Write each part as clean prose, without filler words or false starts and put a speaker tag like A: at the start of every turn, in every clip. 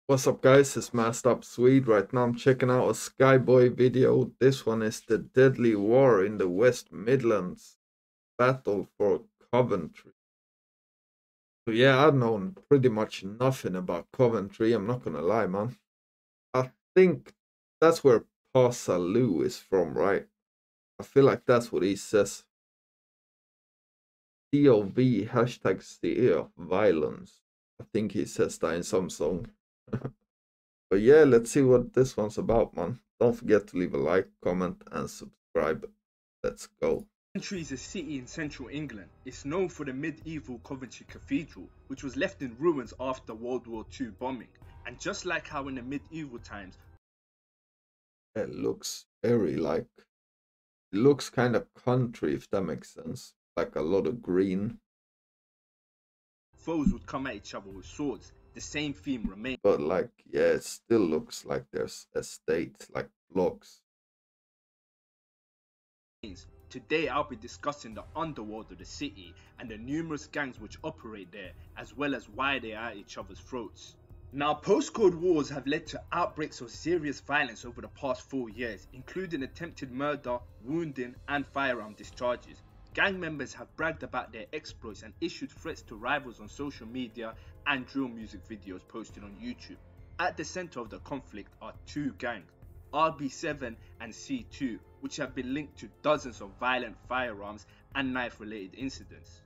A: What's up guys, it's Masked Up Swede. Right now I'm checking out a Skyboy video. This one is the deadly war in the West Midlands. Battle for Coventry. So yeah, I've known pretty much nothing about Coventry, I'm not gonna lie, man. I think that's where Pa Salou is from, right? I feel like that's what he says. COV hashtag CE of violence. I think he says that in some song. But yeah, let's see what this one's about, man. Don't forget to leave a like, comment, and subscribe. Let's go.
B: Coventry is a city in central England. It's known for the medieval Coventry Cathedral, which was left in ruins after World War II bombing. And just like how in the medieval times,
A: It looks very like, it looks kind of country, if that makes sense. Like a lot of green.
B: foes would come at each other with swords. The same theme remains.
A: But like, yeah, it still looks like there's estates, like blocks.
B: Today I'll be discussing the underworld of the city and the numerous gangs which operate there, as well as why they are at each other's throats. Now, postcode wars have led to outbreaks of serious violence over the past 4 years, including attempted murder, wounding, and firearm discharges. Gang members have bragged about their exploits and issued threats to rivals on social media and drill music videos posted on YouTube. At the center of the conflict are two gangs, RB7 and C2, which have been linked to dozens of violent firearms and knife-related incidents.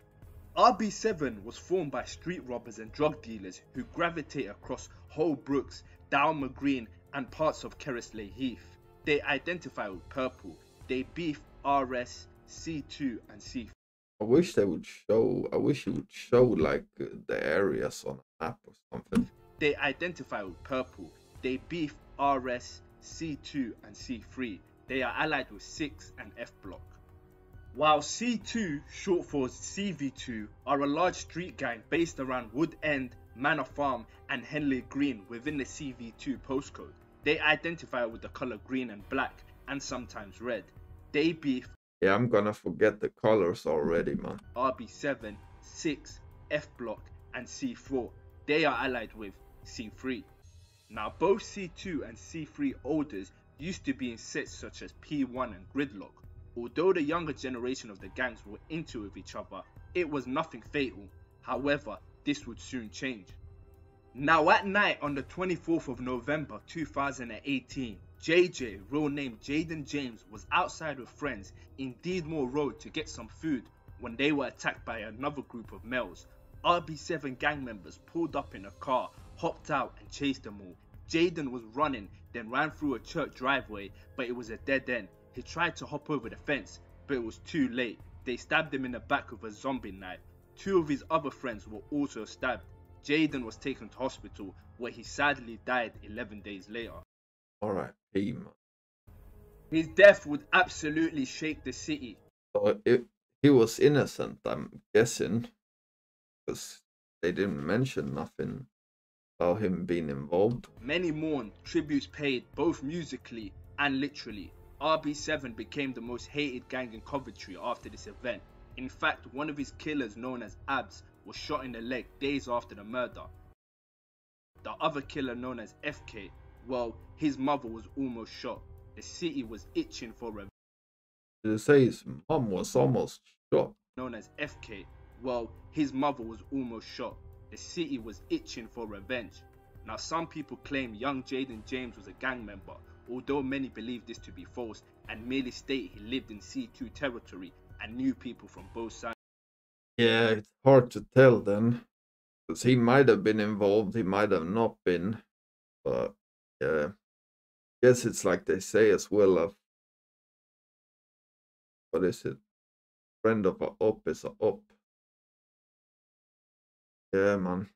B: RB7 was formed by street robbers and drug dealers who gravitate across Holbrooks, Dalmer Green, and parts of Kerrisley Heath. They identify with purple. They beef RS, C2, and C4.
A: I wish they would show, I wish it would show like the areas on a map or something.
B: They identify with purple. They beef RS, C2, and C3. They are allied with 6 and F Block. While C2, short for CV2, are a large street gang based around Wood End, Manor Farm, and Henley Green within the CV2 postcode. They identify with the color green and black, and sometimes red. They beef.
A: Yeah, I'm gonna forget the colors already, man.
B: RB7, 6, F Block, and C4. They are allied with C3. Now, both C2 and C3 orders used to be in sets such as P1 and Gridlock. Although the younger generation of the gangs were into with each other, it was nothing fatal. However, this would soon change. Now, at night on the 24th of November 2018, JJ, real name Jaden James, was outside with friends in Deedmore Road to get some food when they were attacked by another group of males. RB7 gang members pulled up in a car, hopped out and chased them all. Jaden was running, then ran through a church driveway, but it was a dead end. He tried to hop over the fence, but it was too late. They stabbed him in the back with a zombie knife. 2 of his other friends were also stabbed. Jaden was taken to hospital, where he sadly died 11 days later.
A: Alright, man.
B: His death would absolutely shake the city.
A: So he was innocent, I'm guessing, because they didn't mention nothing about him being involved.
B: Many mourned, tributes paid both musically and literally. RB7 became the most hated gang in Coventry after this event. In fact, one of his killers, known as Abs, was shot in the leg days after the murder. The other killer, known as FK, well, his mother was almost shot. The city was itching for revenge.
A: Did it say his mom was almost shot?
B: Known as FK, well, his mother was almost shot. The city was itching for revenge. Now, some people claim young Jaden James was a gang member, although many believe this to be false and merely state he lived in C2 territory and knew people from both sides.
A: Yeah, it's hard to tell then, because he might have been involved, he might have not been, but yeah, I guess it's like they say as well of, what is it, friend of a up is a up. Yeah, man,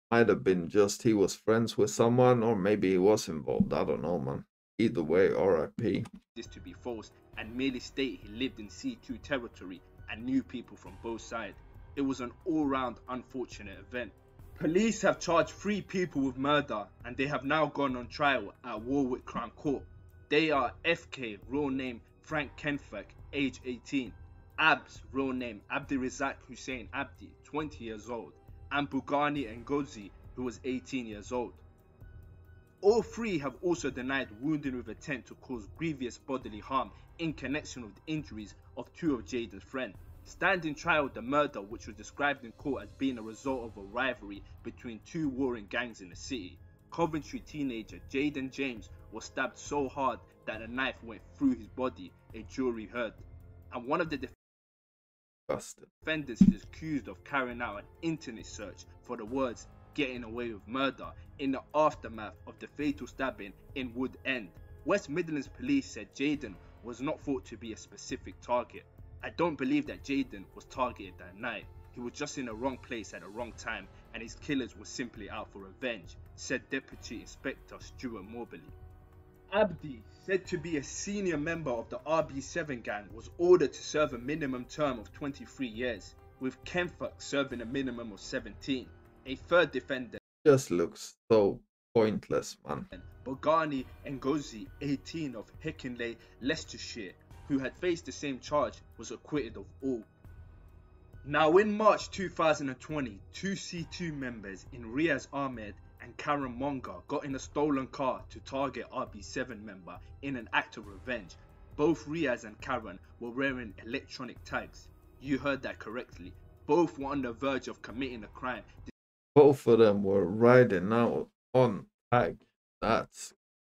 A: might have been just he was friends with someone, or maybe he was involved, I don't know, man. Either way, RIP.
B: This to be false and merely state he lived in C2 territory and knew people from both sides. It was an all-round unfortunate event. Police have charged 3 people with murder and they have now gone on trial at Warwick Crown Court. They are FK, real name Frank Kenfak, age 18, Abs, real name Abdirizak Hussein Abdi, 20 years old, and Bugani Ngozi, who was 18 years old. All three have also denied wounding with intent to cause grievous bodily harm in connection with the injuries of two of Jaden's friends. Standing trial, the murder, which was described in court as being a result of a rivalry between two warring gangs in the city. Coventry teenager Jaden James was stabbed so hard that a knife went through his body, a jury heard. And one of the defendants is accused of carrying out an internet search for the words "getting away with murder" in the aftermath of the fatal stabbing in Wood End. West Midlands police said Jaden was not thought to be a specific target. I don't believe that Jaden was targeted that night. He was just in the wrong place at the wrong time, and his killers were simply out for revenge, said Deputy Inspector Stuart Morbely. Abdi, said to be a senior member of the RB7 gang, was ordered to serve a minimum term of 23 years, with Kenfuck serving a minimum of 17. A third defendant
A: just looks so pointless, man.
B: Bogani Ngozi, 18, of Hickenley, Leicestershire, who had faced the same charge, was acquitted of all. Now in March 2020, two C2 members in Riaz Ahmed and Karen Monga got in a stolen car to target RB7 member in an act of revenge. Both Riaz and Karen were wearing electronic tags. You heard that correctly. Both were on the verge of committing a crime.
A: Both of them were riding out on tag. That's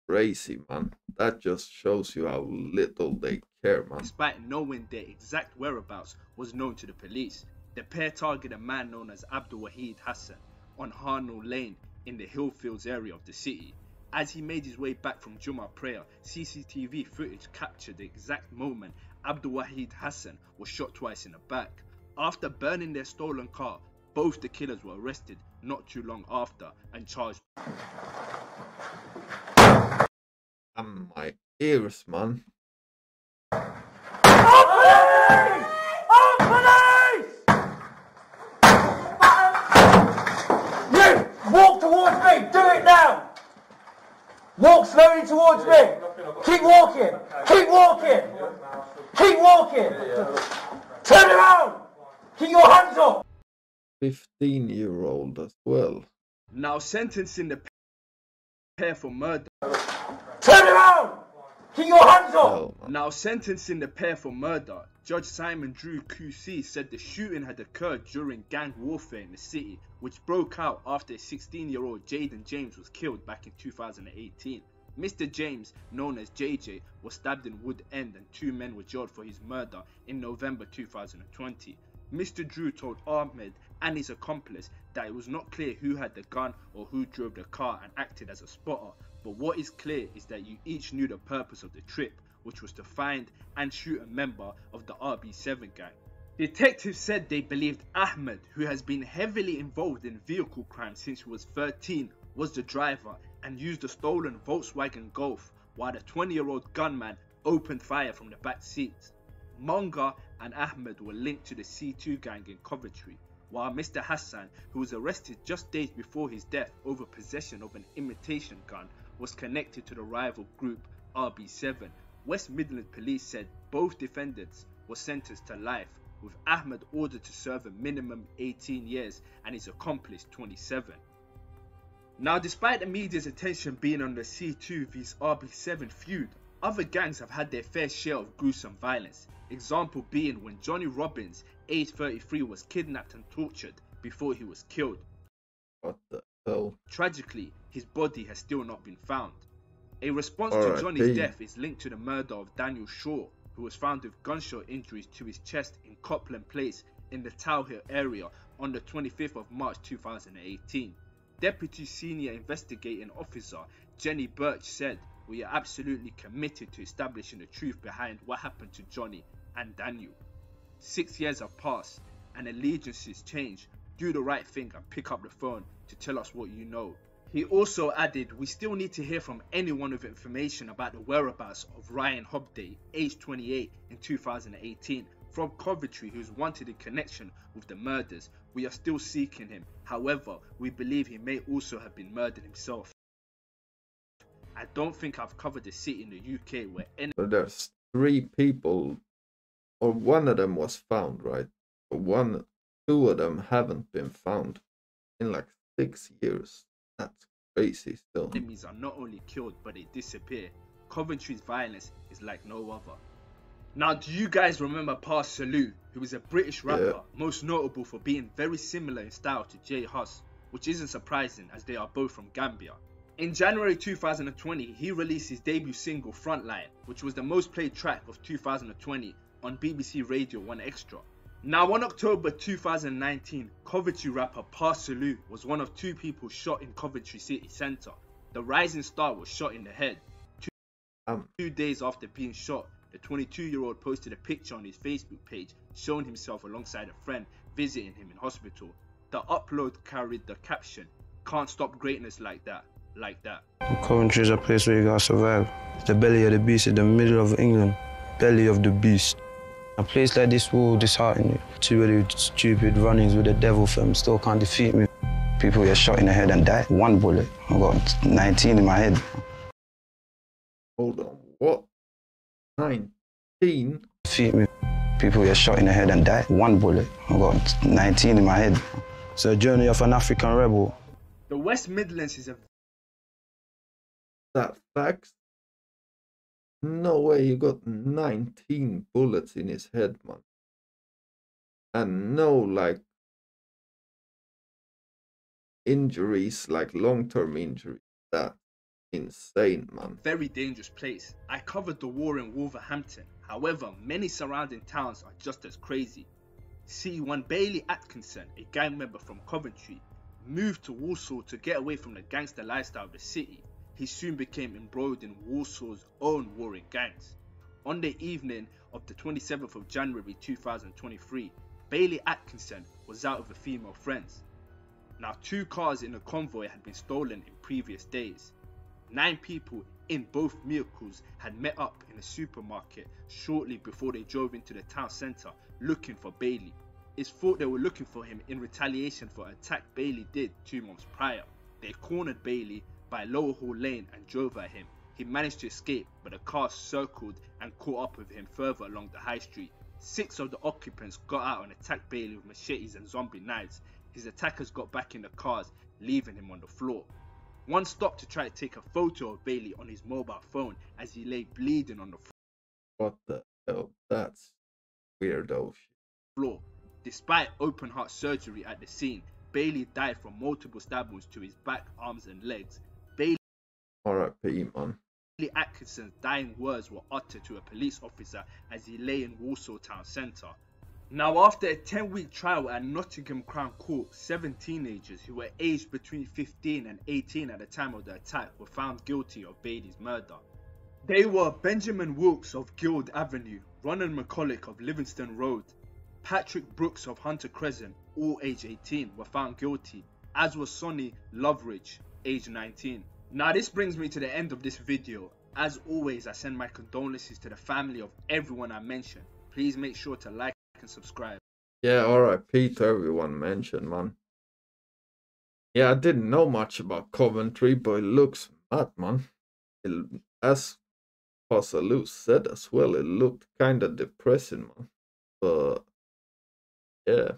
A: crazy, man. That just shows you how little they care, man.
B: Despite knowing their exact whereabouts was known to the police, the pair targeted a man known as Abdul Wahid Hassan on Harnell Lane in the Hillfields area of the city. As he made his way back from Jummah prayer, CCTV footage captured the exact moment Abdul Wahid Hassan was shot twice in the back. After burning their stolen car, both the killers were arrested not too long after and charged.
A: My ears, man.
C: You walk towards me. Do it now. Walk slowly towards me. Keep walking. Keep walking. Keep walking. Turn around. Keep your hands up.
A: 15-year-old as well.
B: Now sentencing the pair for murder.
C: Turn around. Keep your hands up.
B: Now sentencing the pair for murder, Judge Simon Drew QC said the shooting had occurred during gang warfare in the city, which broke out after a 16-year-old Jaden James was killed back in 2018. Mr. James, known as JJ, was stabbed in Wood End and two men were jailed for his murder in November 2020. Mr. Drew told Ahmed and his accomplice that it was not clear who had the gun or who drove the car and acted as a spotter, but what is clear is that you each knew the purpose of the trip, which was to find and shoot a member of the RB7 gang. Detectives said they believed Ahmed, who has been heavily involved in vehicle crime since he was 13, was the driver and used a stolen Volkswagen Golf, while the 20-year-old gunman opened fire from the back seats. Monga and Ahmed were linked to the C2 gang in Coventry, while Mr. Hassan, who was arrested just days before his death over possession of an imitation gun, was connected to the rival group RB7. West Midlands police said both defendants were sentenced to life, with Ahmed ordered to serve a minimum 18 years and his accomplice 27. Now, despite the media's attention being on the C2 vs RB7 feud, other gangs have had their fair share of gruesome violence. Example being when Johnny Robbins, age 33, was kidnapped and tortured before he was killed.
A: What the hell?
B: Tragically, his body has still not been found. A response to Johnny's death is linked to the murder of Daniel Shaw, who was found with gunshot injuries to his chest in Copland Place in the Tower Hill area on the 25th of March 2018. Deputy Senior Investigating Officer Jenny Birch said, "We are absolutely committed to establishing the truth behind what happened to Johnny and Daniel. 6 years have passed and allegiances change. Do the right thing and pick up the phone to tell us what you know." He also added, "We still need to hear from anyone with information about the whereabouts of Ryan Hobday, age 28, in 2018, from Coventry, who's wanted in connection with the murders. We are still seeking him. However, we believe he may also have been murdered himself." I don't think I've covered a city in the UK where any...
A: So there's 3 people, or one of them was found, right? But 2 of them haven't been found in like 6 years. That's crazy still.
B: Enemies are not only killed, but they disappear. Coventry's violence is like no other. Now, do you guys remember Pa Salieu, who is a British rapper, most notable for being very similar in style to J Hus, which isn't surprising as they are both from Gambia. In January 2020, he released his debut single Frontline, which was the most played track of 2020 on BBC Radio 1 Extra. Now, on October 2019, Coventry rapper Pa Salieu was one of 2 people shot in Coventry city centre. The rising star was shot in the head. 2 days after being shot, the 22-year-old posted a picture on his Facebook page showing himself alongside a friend visiting him in hospital. The upload carried the caption, "Can't stop greatness like that, like that."
D: Coventry is a place where you gotta survive. It's the belly of the beast, in the middle of England. Belly of the beast. A place like this will dishearten you. 2 really stupid runnings with the devil film still can't defeat me. People get shot in the head and die. 1 bullet. I got 19 in my head.
A: Hold on, what? 19?
D: Defeat me. People get shot in the head and die. 1 bullet. I got 19 in my head. It's a journey of an African rebel.
B: The West Midlands is a...
A: That facts? No way you got 19 bullets in his head, man. And no, like, injuries, like long-term injuries. That's insane, man.
B: Very dangerous place. I covered the war in Wolverhampton. However, many surrounding towns are just as crazy. See, when Bailey Atkinson, a gang member from Coventry, moved to Walsall to get away from the gangster lifestyle of the city, he soon became embroiled in Walsall's own warring gangs. On the evening of the 27th of January 2023, Bailey Atkinson was out with a female friends. Now, 2 cars in a convoy had been stolen in previous days. 9 people in both vehicles had met up in a supermarket shortly before they drove into the town centre looking for Bailey. It's thought they were looking for him in retaliation for an attack Bailey did 2 months prior. They cornered Bailey by Lower Hall Lane and drove at him. He managed to escape, but the car circled and caught up with him further along the high street. 6 of the occupants got out and attacked Bailey with machetes and zombie knives. His attackers got back in the cars, leaving him on the floor. One stopped to try to take a photo of Bailey on his mobile phone as he lay bleeding on the
A: What the hell? That's weirdo
B: floor. Despite open heart surgery at the scene, Bailey died from multiple stab wounds to his back, arms and legs.
A: R.I.P. man.
B: Bailey Atkinson's dying words were uttered to a police officer as he lay in Walsall town centre. Now, after a 10-week trial at Nottingham Crown Court, 7 teenagers who were aged between 15 and 18 at the time of the attack were found guilty of Bailey's murder. They were Benjamin Wilkes of Guild Avenue, Ronan McCulloch of Livingston Road, Patrick Brooks of Hunter Crescent, all age 18, were found guilty, as was Sonny Loveridge, age 19. Now, this brings me to the end of this video. As always, I send my condolences to the family of everyone I mentioned. Please make sure to like and subscribe.
A: Yeah, R.I.P. to everyone mentioned, man. Yeah, I didn't know much about Coventry, but it looks mad, man. As Pa Salieu said as well, it looked kind of depressing, man. But yeah,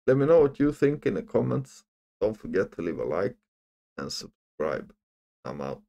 A: let me know what you think in the comments. Don't forget to leave a like and subscribe. I'm out.